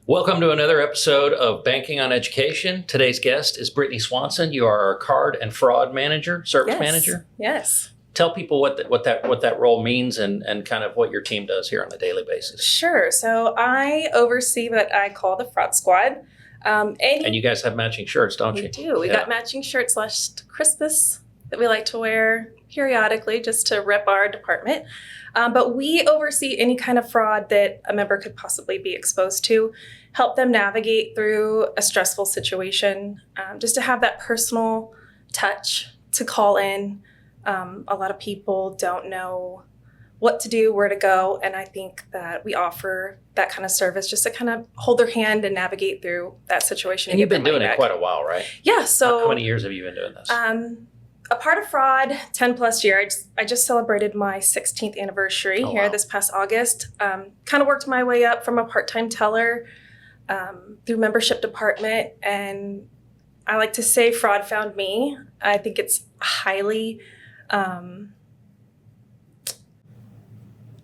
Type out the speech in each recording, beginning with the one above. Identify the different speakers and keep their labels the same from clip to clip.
Speaker 1: Welcome to another episode of Banking on Education. Today's guest is Brittany Swanson. You are our card and fraud manager, service manager.
Speaker 2: Yes.
Speaker 1: Tell people what that role means and kind of what your team does here on a daily basis.
Speaker 2: Sure. So I oversee what I call the fraud squad.
Speaker 1: And you guys have matching shirts, don't you?
Speaker 2: We do. We got matching shirts last Christmas that we like to wear periodically just to rep our department. But we oversee any kind of fraud that a member could possibly be exposed to, help them navigate through a stressful situation, just to have that personal touch to call in. A lot of people don't know what to do, where to go, and I think that we offer that kind of service just to kind of hold their hand and navigate through that situation.
Speaker 1: And you've been doing it quite a while, right?
Speaker 2: Yeah. So
Speaker 1: how many years have you been doing this?
Speaker 2: A part of fraud, 10 plus years. I just celebrated my 16th anniversary this past August. Kind of worked my way up from a part-time teller through membership department. And I like to say fraud found me. I think it's highly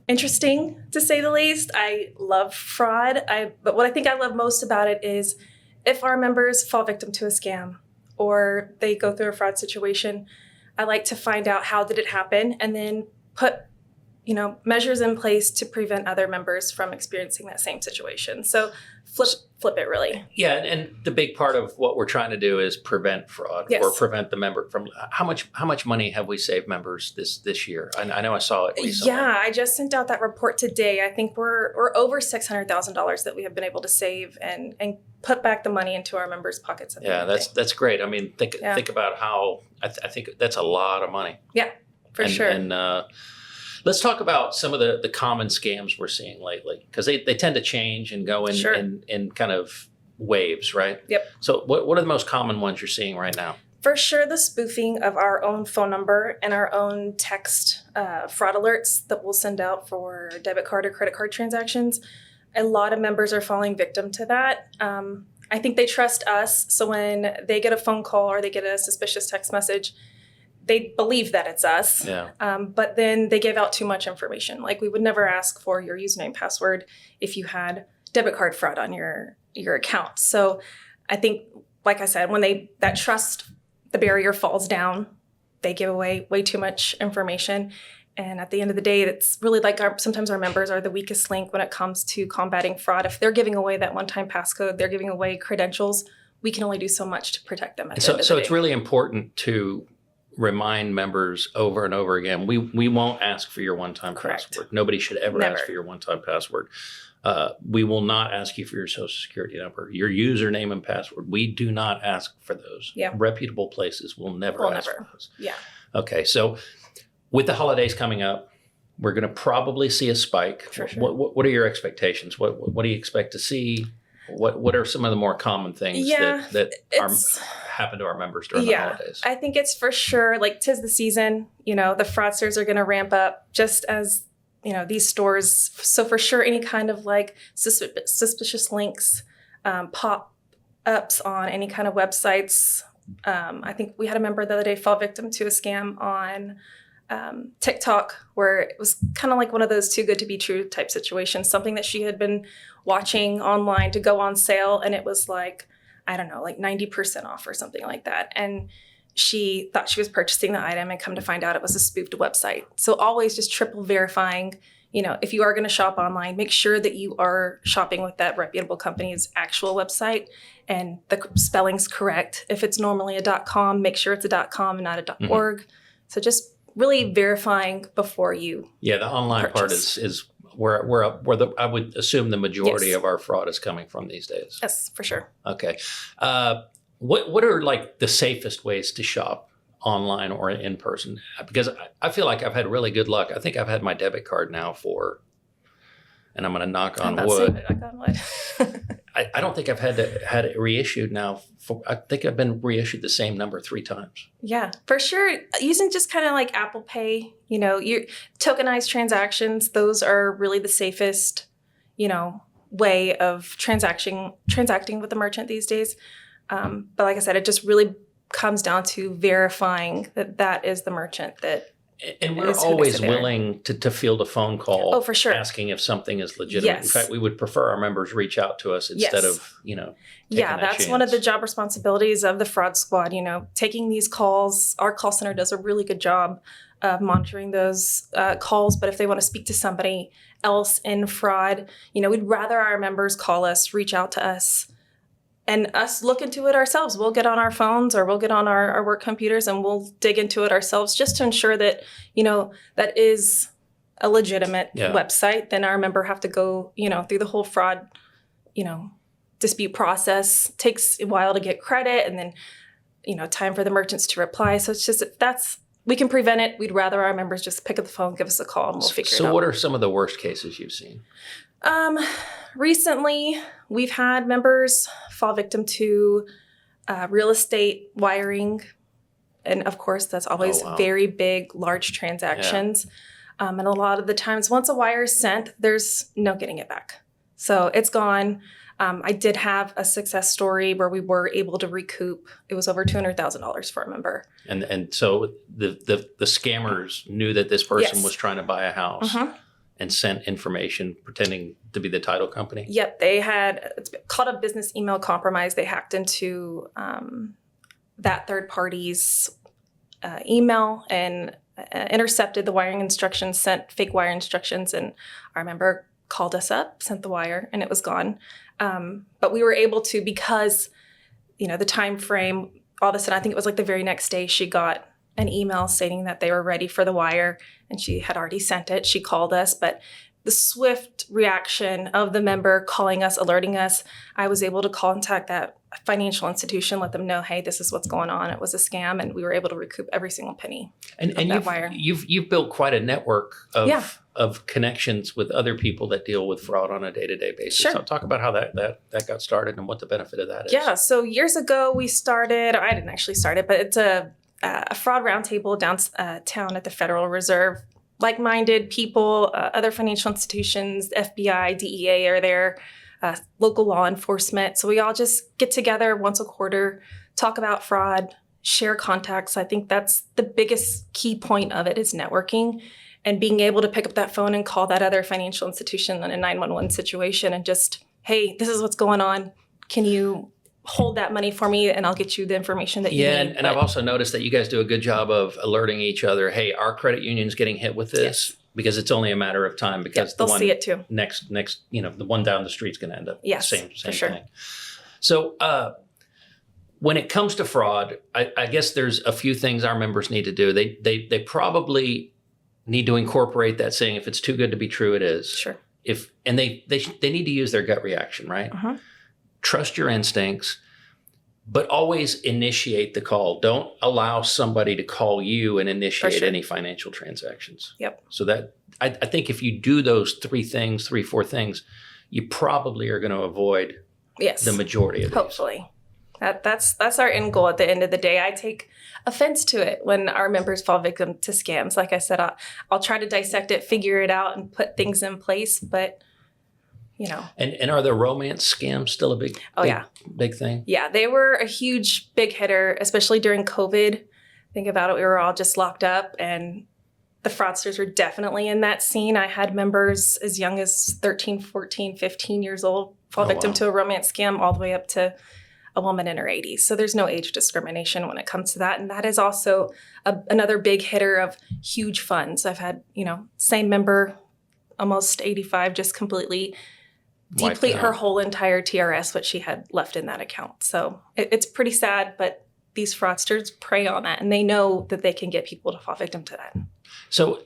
Speaker 2: interesting, to say the least. I love fraud. But what I think I love most about it is if our members fall victim to a scam, or they go through a fraud situation, I like to find out how did it happen and then put, measures in place to prevent other members from experiencing that same situation. So flip it really.
Speaker 1: Yeah, and the big part of what we're trying to do is prevent fraud or prevent the member from. How much money have we saved members this year? I know I saw it recently.
Speaker 2: Yeah, I just sent out that report today. I think we're over $600,000 that we have been able to save and put back the money into our members' pockets.
Speaker 1: That's great. I mean, think about how I think that's a lot of money.
Speaker 2: Yeah, for sure.
Speaker 1: And let's talk about some of the common scams we're seeing lately, because they tend to change and go in kind of waves, right?
Speaker 2: Yep.
Speaker 1: So what are the most common ones you're seeing right now?
Speaker 2: For sure, the spoofing of our own phone number and our own text fraud alerts that we'll send out for debit card or credit card transactions. A lot of members are falling victim to that. I think they trust us. So when they get a phone call or they get a suspicious text message, they believe that it's us.
Speaker 1: Yeah.
Speaker 2: But then they give out too much information. Like, we would never ask for your username, password if you had debit card fraud on your account. So I think, like I said, when that trust, the barrier falls down, they give away way too much information. And at the end of the day, it's really like sometimes our members are the weakest link when it comes to combating fraud. If they're giving away that one-time passcode, they're giving away credentials, we can only do so much to protect them. So
Speaker 1: it's really important to remind members over and over again, we won't ask for your one-time password. Nobody should ever ask for your one-time password. We will not ask you for your social security number, your username and password. We do not ask for those.
Speaker 2: Yeah.
Speaker 1: Reputable places will never ask for those.
Speaker 2: Yeah.
Speaker 1: Okay, so with the holidays coming up, we're going to probably see a spike.
Speaker 2: For sure.
Speaker 1: What are your expectations? What do you expect to see? What are some of the more common things that happen to our members during the holidays?
Speaker 2: I think it's for sure, like, 'tis the season. The fraudsters are going to ramp up just as, these stores. So for sure, any kind of like suspicious links, pop-ups on any kind of websites. I think we had a member the other day fall victim to a scam on TikTok, where it was kind of like one of those too good to be true type situations, something that she had been watching online to go on sale. And it was like, I don't know, like 90% off or something like that. And she thought she was purchasing the item and come to find out it was a spoofed website. So always just triple verifying, if you are going to shop online, make sure that you are shopping with that reputable company's actual website and the spelling's correct. If it's normally a .com, make sure it's a .com and not a .org. So just really verifying before you
Speaker 1: the online
Speaker 2: purchase.
Speaker 1: Part is where I would assume the majority of our fraud is coming from these days.
Speaker 2: Yes, for sure.
Speaker 1: Okay. What are like the safest ways to shop online or in person? Because I feel like I've had really good luck. I think I've had my debit card now and I'm going to knock on wood. I don't think I've had it reissued now. I think I've been reissued the same number 3 times.
Speaker 2: Yeah, for sure. Using just kind of like Apple Pay, your tokenized transactions, those are really the safest, way of transacting with the merchant these days. But like I said, it just really comes down to verifying that is the merchant that
Speaker 1: And we're
Speaker 2: is who they say
Speaker 1: always
Speaker 2: they are.
Speaker 1: willing to field a phone call.
Speaker 2: Oh, for sure.
Speaker 1: Asking if something is legitimate.
Speaker 2: Yes.
Speaker 1: In fact, we would prefer our members reach out to us instead
Speaker 2: Yes.
Speaker 1: of, taking
Speaker 2: Yeah,
Speaker 1: that
Speaker 2: that's one of
Speaker 1: chance.
Speaker 2: the job responsibilities of the fraud squad, taking these calls. Our call center does a really good job of monitoring those calls. But if they want to speak to somebody else in fraud, we'd rather our members call us, reach out to us, and us look into it ourselves. We'll get on our phones or we'll get on our work computers and we'll dig into it ourselves just to ensure that, that is a legitimate website. Then our member have to go, through the whole fraud, dispute process. Takes a while to get credit and then, time for the merchants to reply. So it's just, we can prevent it. We'd rather our members just pick up the phone, give us a call, and we'll figure it out.
Speaker 1: So what are some of the worst cases you've seen?
Speaker 2: Recently, we've had members fall victim to real estate wiring. And of course, that's always very big, large transactions. Yeah. And a lot of the times, once a wire is sent, there's no getting it back. So it's gone. I did have a success story where we were able to recoup. It was over $200,000 for a member. And
Speaker 1: so the scammers knew that this person was trying to buy a house and sent information pretending to be the title company?
Speaker 2: Yep. It's called a business email compromise. They hacked into that third party's email and intercepted the wiring instructions, sent fake wire instructions, and our member called us up, sent the wire, and it was gone. But we were able to, because, the time frame, all of a sudden, I think it was like the very next day, she got an email stating that they were ready for the wire and she had already sent it. She called us, but the swift reaction of the member calling us, alerting us, I was able to contact that financial institution, let them know, hey, this is what's going on. It was a scam, and we were able to recoup every single penny.
Speaker 1: And you've built quite a network of connections with other people that deal with fraud on a day-to-day basis.
Speaker 2: Sure.
Speaker 1: So talk about how that got started and what the benefit of that is.
Speaker 2: Yeah. So years ago we started, I didn't actually start it, but it's a fraud roundtable downtown at the Federal Reserve. Like-minded people, other financial institutions, FBI, DEA are there, local law enforcement. So we all just get together once a quarter, talk about fraud, share contacts. I think that's the biggest key point of it is networking and being able to pick up that phone and call that other financial institution in a 911 situation and just, hey, this is what's going on. Can you hold that money for me and I'll get you the information that you need.
Speaker 1: And I've also noticed that you guys do a good job of alerting each other, hey, our credit union's getting hit with this because it's only a matter of time because
Speaker 2: they'll see it too.
Speaker 1: Next, the one down the street's going to end up the same
Speaker 2: for sure.
Speaker 1: thing. So when it comes to fraud, I guess there's a few things our members need to do. They probably need to incorporate that saying, if it's too good to be true, it is.
Speaker 2: Sure.
Speaker 1: And they need to use their gut reaction, right?
Speaker 2: Uh-huh.
Speaker 1: Trust your instincts, but always initiate the call. Don't allow somebody to call you and initiate any financial transactions.
Speaker 2: Yep.
Speaker 1: So that I think if you do those three, four things, you probably are going to avoid the majority of these.
Speaker 2: Hopefully. That's our end goal at the end of the day. I take offense to it when our members fall victim to scams. Like I said, I'll try to dissect it, figure it out, and put things in place, but
Speaker 1: And are the romance scams still a big thing?
Speaker 2: Yeah, they were a huge, big hitter, especially during COVID. Think about it. We were all just locked up and the fraudsters were definitely in that scene. I had members as young as 13, 14, 15 years old fall victim to a romance scam all the way up to a woman in her 80s. So there's no age discrimination when it comes to that. And that is also another big hitter of huge funds. I've had, same member, almost 85, just completely deplete her whole entire TRS, what she had left in that account. So it's pretty sad, but these fraudsters prey on that and they know that they can get people to fall victim to that.
Speaker 1: So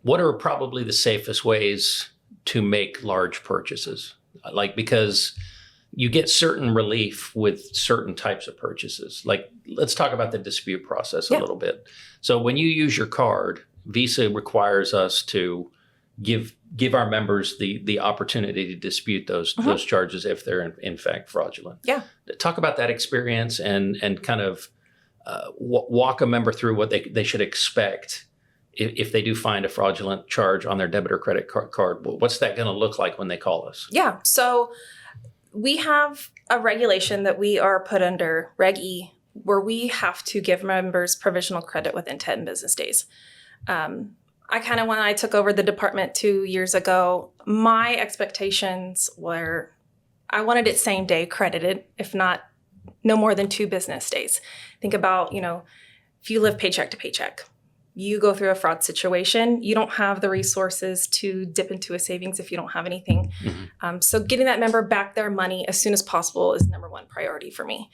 Speaker 1: what are probably the safest ways to make large purchases? Because you get certain relief with certain types of purchases. Let's talk about the dispute process a little bit. So when you use your card, Visa requires us to give our members the opportunity to dispute those charges if they're in fact fraudulent.
Speaker 2: Yeah.
Speaker 1: Talk about that experience and kind of walk a member through what they should expect if they do find a fraudulent charge on their debit or credit card. What's that going to look like when they call us?
Speaker 2: Yeah. So we have a regulation that we are put under, Reg E, where we have to give members provisional credit within 10 business days. I kind of, when I took over the department 2 years ago, my expectations were I wanted it same day credited, if not no more than 2 business days. Think about, if you live paycheck to paycheck, you go through a fraud situation, you don't have the resources to dip into a savings if you don't have anything.
Speaker 1: Mm-hmm.
Speaker 2: So getting that member back their money as soon as possible is number one priority for me.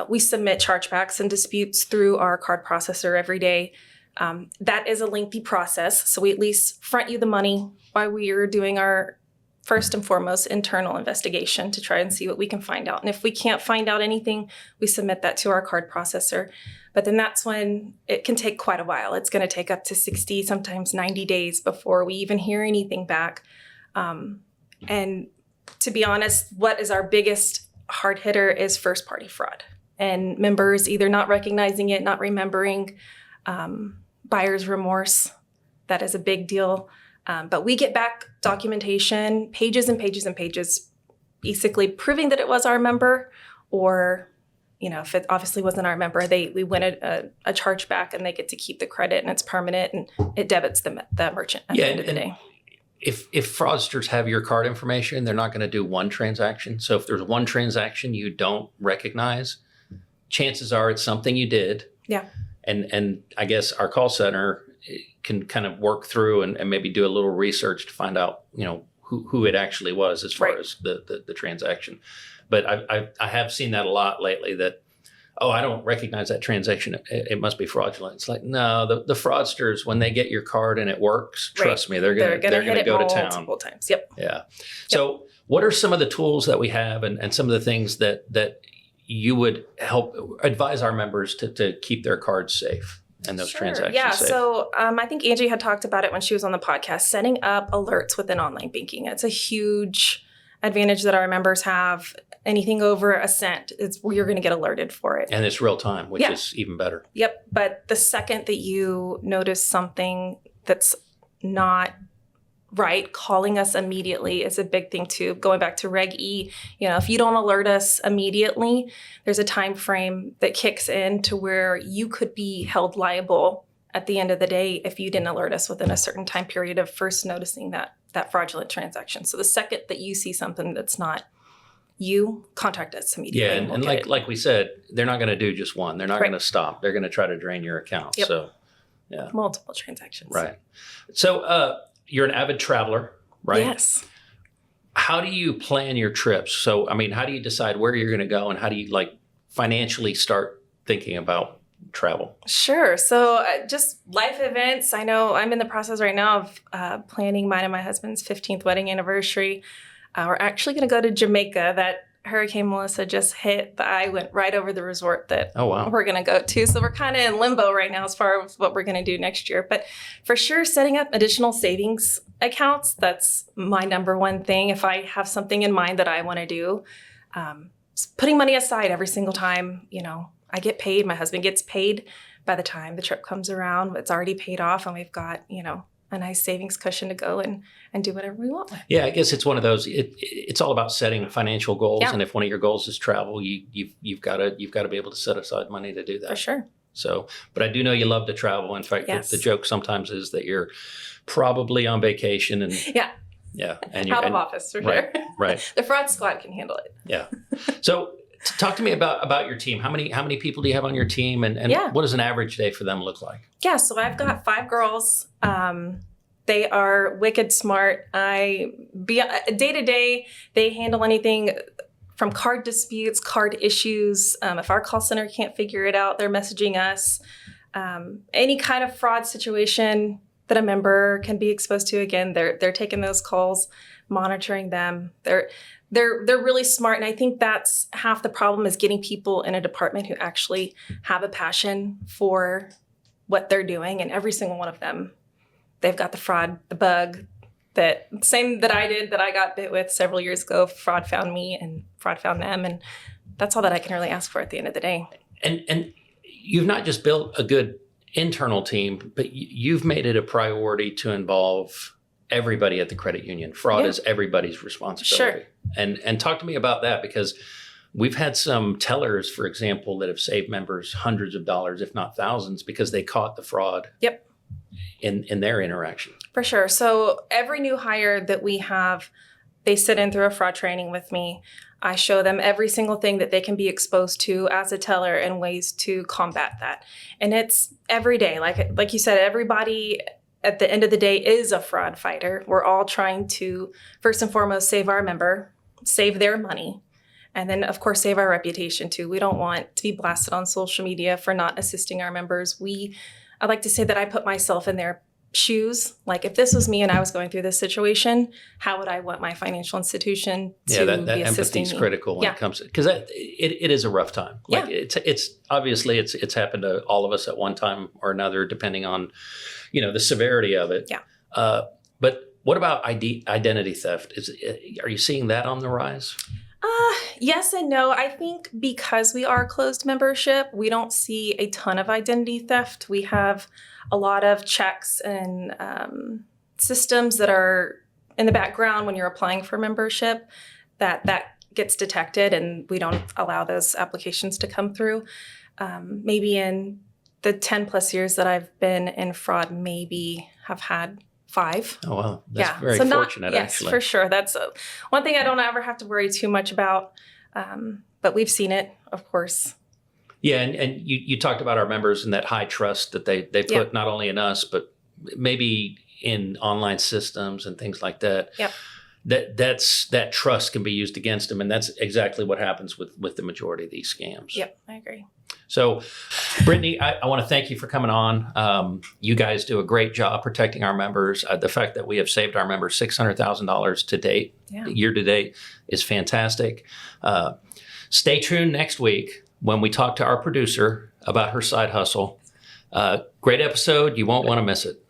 Speaker 2: We submit chargebacks and disputes through our card processor every day. That is a lengthy process. So we at least front you the money while we are doing our first and foremost internal investigation to try and see what we can find out. And if we can't find out anything, we submit that to our card processor. But then that's when it can take quite a while. It's going to take up to 60, sometimes 90 days before we even hear anything back. And to be honest, what is our biggest hard hitter is first party fraud and members either not recognizing it, not remembering, buyer's remorse. That is a big deal. But we get back documentation, pages and pages and pages, basically proving that it was our member, or, if it obviously wasn't our member, we win a chargeback and they get to keep the credit and it's permanent and it debits the merchant at the end of the day.
Speaker 1: If fraudsters have your card information, they're not going to do one transaction. So if there's one transaction you don't recognize, chances are it's something you did.
Speaker 2: Yeah.
Speaker 1: And I guess our call center can kind of work through and maybe do a little research to find out, who it actually was as far as the transaction. But I have seen that a lot lately that, I don't recognize that transaction. It must be fraudulent. It's like, no, the fraudsters, when they get your card and it works, trust me, they're going to go to town
Speaker 2: multiple times. Yep.
Speaker 1: Yeah.
Speaker 2: Yep.
Speaker 1: So what are some of the tools that we have and some of the things that you would help advise our members to keep their cards safe and those transactions safe?
Speaker 2: So I think Angie had talked about it when she was on the podcast, setting up alerts within online banking. It's a huge advantage that our members have. Anything over a cent, you're going to get alerted for it.
Speaker 1: And it's real time, which is even better.
Speaker 2: Yep. But the second that you notice something that's not right, calling us immediately is a big thing too. Going back to Reg E, if you don't alert us immediately, there's a time frame that kicks in to where you could be held liable at the end of the day if you didn't alert us within a certain time period of first noticing that fraudulent transaction. So the second that you see something that's not you, contact us immediately.
Speaker 1: Yeah, and like we said, they're not going to do just one. They're not going to stop. They're going to try to drain your account.
Speaker 2: Yep.
Speaker 1: So, yeah.
Speaker 2: Multiple transactions.
Speaker 1: Right. So you're an avid traveler, right?
Speaker 2: Yes.
Speaker 1: How do you plan your trips? So, how do you decide where you're going to go and how do you financially start thinking about travel?
Speaker 2: Sure. So just life events. I know I'm in the process right now of planning mine and my husband's 15th wedding anniversary. We're actually going to go to Jamaica. That Hurricane Melissa just hit. I went right over the resort that we're going to go to. So we're kind of in limbo right now as far as what we're going to do next year. But for sure, setting up additional savings accounts, that's my number one thing. If I have something in mind that I want to do, putting money aside every single time, I get paid. My husband gets paid. By the time the trip comes around, it's already paid off and we've got, a nice savings cushion to go and do whatever we want with.
Speaker 1: Yeah, I guess it's one of those. It's all about setting financial goals, and if one of your goals is travel, you've got to be able to set aside money to do that.
Speaker 2: For sure.
Speaker 1: So, but I do know you love to travel. In fact, the joke sometimes is that you're probably on vacation and and you're
Speaker 2: out of office for sure.
Speaker 1: Right.
Speaker 2: The fraud squad can handle it.
Speaker 1: Yeah. So. Talk to me about your team. How many people do you have on your team, and what does an average day for them look like?
Speaker 2: Yeah, so I've got 5 girls. They are wicked smart. Day to day, they handle anything from card disputes, card issues. If our call center can't figure it out, they're messaging us. Any kind of fraud situation that a member can be exposed to, again, they're taking those calls, monitoring them. They're really smart, and I think that's half the problem is getting people in a department who actually have a passion for what they're doing. And every single one of them, they've got the fraud, the bug, same that I did, that I got bit with several years ago. Fraud found me, and fraud found them, and that's all that I can really ask for at the end of the day.
Speaker 1: And you've not just built a good internal team, but you've made it a priority to involve everybody at the credit union. Fraud is everybody's responsibility.
Speaker 2: Sure.
Speaker 1: And talk to me about that, because we've had some tellers, for example, that have saved members hundreds of dollars, if not thousands, because they caught the fraud.
Speaker 2: Yep.
Speaker 1: in their interaction?
Speaker 2: For sure. So every new hire that we have, they sit in through a fraud training with me. I show them every single thing that they can be exposed to as a teller and ways to combat that. And it's every day. Like you said, everybody at the end of the day is a fraud fighter. We're all trying to, first and foremost, save our member, save their money, and then, of course, save our reputation too. We don't want to be blasted on social media for not assisting our members. I like to say that I put myself in their shoes. Like if this was me and I was going through this situation, how would I want my financial institution to
Speaker 1: that
Speaker 2: be
Speaker 1: empathy
Speaker 2: assisting
Speaker 1: is
Speaker 2: me?
Speaker 1: critical when it comes to, because it is a rough time. Like it's obviously it's happened to all of us at one time or another, depending on, the severity of it.
Speaker 2: Yeah.
Speaker 1: But what about identity theft? Are you seeing that on the rise?
Speaker 2: Yes and no. I think because we are a closed membership, we don't see a ton of identity theft. We have a lot of checks and systems that are in the background when you're applying for membership that gets detected, and we don't allow those applications to come through. Maybe in the 10 plus years that I've been in fraud, maybe have had 5.
Speaker 1: Oh, wow. That's very fortunate,
Speaker 2: yes,
Speaker 1: actually.
Speaker 2: For sure. That's one thing I don't ever have to worry too much about. But we've seen it, of course.
Speaker 1: Yeah, and you talked about our members and that high trust that they put not only in us, but maybe in online systems and things like that.
Speaker 2: Yep.
Speaker 1: That trust can be used against them, and that's exactly what happens with the majority of these scams.
Speaker 2: Yep, I agree.
Speaker 1: So, Brittany, I want to thank you for coming on. You guys do a great job protecting our members. The fact that we have saved our members $600,000 to date, year to date, is fantastic. Stay tuned next week when we talk to our producer about her side hustle. Great episode. You won't want to miss it.